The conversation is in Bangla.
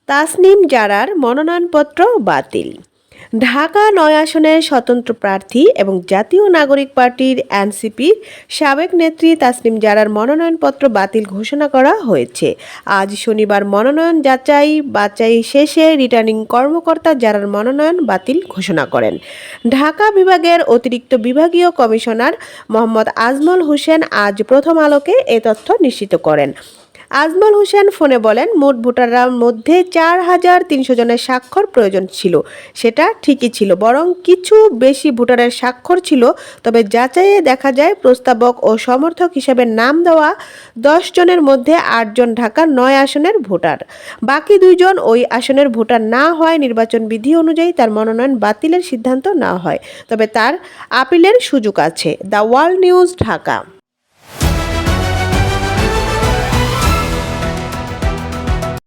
তাসনিম জারার মনোনয়নপত্র বাতিল। ঢাকা ৯ আসনের স্বতন্ত্র প্রার্থী এবং জাতীয় নাগরিক পার্টির এনসিপির সাবেক নেত্রী তাসনিম জারার মনোনয়নপত্র বাতিল ঘোষণা করা হয়েছে। আজ শনিবার মনোনয়ন যাচাই বাছাই শেষে রিটার্নিং কর্মকর্তা জারার মনোনয়ন বাতিল ঘোষণা করেন। ঢাকা বিভাগের অতিরিক্ত বিভাগীয় কমিশনার মোহাম্মদ আজমল হোসেন আজ প্রথম আলোকে এ তথ্য নিশ্চিত করেন। আজমল হোসেন ফোনে বলেন, মোট ভোটাররা মধ্যে ৪,৩০০ জনের স্বাক্ষর প্রয়োজন ছিল। সেটা ঠিকই ছিল, বরং কিছু বেশি ভোটারের স্বাক্ষর ছিল। তবে যাচাইয়ে দেখা যায়, প্রস্তাবক ও সমর্থক হিসেবে নাম দেওয়া ১০ জনের মধ্যে ৮ জন ঢাকার ৯ আসনের ভোটার। বাকি ২ জন ওই আসনের ভোটার না হয় নির্বাচন বিধি অনুযায়ী তার মনোনয়ন বাতিলের সিদ্ধান্ত নেওয়া হয়। তবে তার আপিলের সুযোগ আছে। The world news, Dhaka.